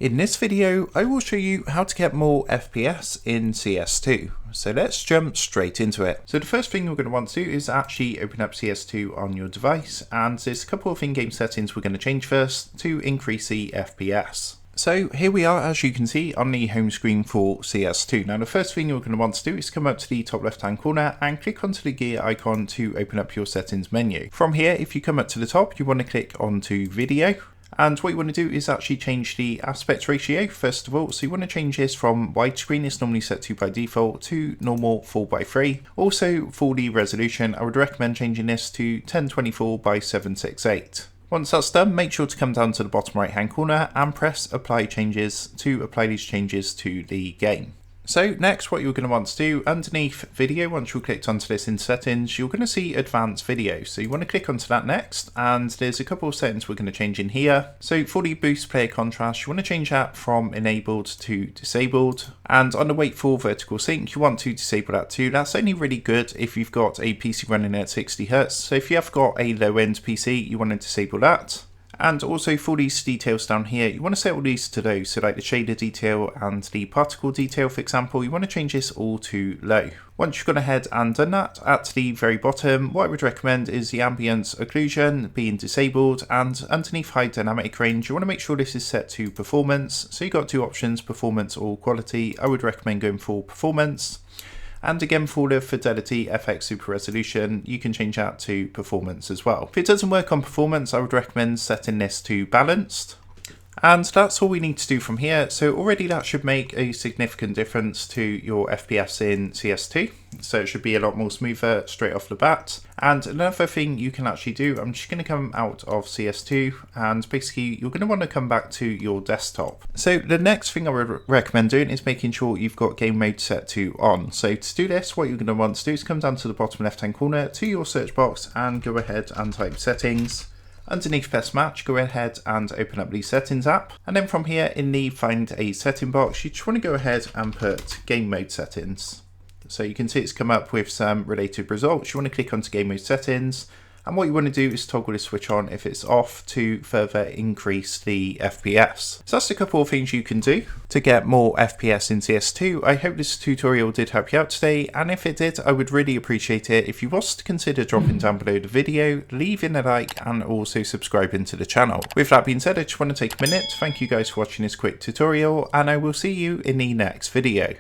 In this video, I will show you how to get more FPS in CS2. So let's jump straight into it. So the first thing we're going to want to do is actually open up CS2 on your device, and there's a couple of in-game settings we're going to change first to increase the FPS. So here we are, as you can see, on the home screen for CS2. Now the first thing you're going to want to do is come up to the top left hand corner and click onto the gear icon to open up your settings menu. From here, if you come up to the top, you want to click onto video. And what you want to do is actually change the aspect ratio first of all. So you want to change this from widescreen, it's normally set to by default, to normal 4:3. Also for the resolution, I would recommend changing this to 1024 by 768. Once that's done, make sure to come down to the bottom right hand corner and press apply changes to apply these changes to the game. So next, what you're going to want to do underneath video, once you've clicked onto this in settings, you're going to see advanced video. So you want to click onto that next, and there's a couple of settings we're going to change in here. So for the boost player contrast, you want to change that from enabled to disabled. And on the wait for vertical sync, you want to disable that too. That's only really good if you've got a PC running at 60 Hz. So if you have got a low end PC, you want to disable that. And also for these details down here, you want to set all these to low, so like the shader detail and the particle detail, for example, you want to change this all to low. Once you've gone ahead and done that, at the very bottom, what I would recommend is the ambient occlusion being disabled, and underneath high dynamic range, you want to make sure this is set to performance. So you've got two options, performance or quality. I would recommend going for performance. And again, for the fidelity FX super resolution, you can change that to performance as well. If it doesn't work on performance, I would recommend setting this to balanced. And that's all we need to do from here. So already that should make a significant difference to your FPS in CS2. So it should be a lot more smoother straight off the bat. And another thing you can actually do, I'm just going to come out of CS2 and basically you're going to want to come back to your desktop. So the next thing I would recommend doing is making sure you've got game mode set to on. So to do this, what you're going to want to do is come down to the bottom left hand corner to your search box and go ahead and type settings. Underneath best match, go ahead and open up the settings app. And then from here in the find a setting box, you just want to go ahead and put game mode settings. So you can see it's come up with some related results. You want to click onto game mode settings. And what you want to do is toggle this switch on if it's off to further increase the FPS. So that's a couple of things you can do to get more FPS in CS2. I hope this tutorial did help you out today, and if it did, I would really appreciate it if you was to consider dropping down below the video, leaving a like, and also subscribing to the channel. With that being said, I just want to take a minute to thank you guys for watching this quick tutorial, and I will see you in the next video.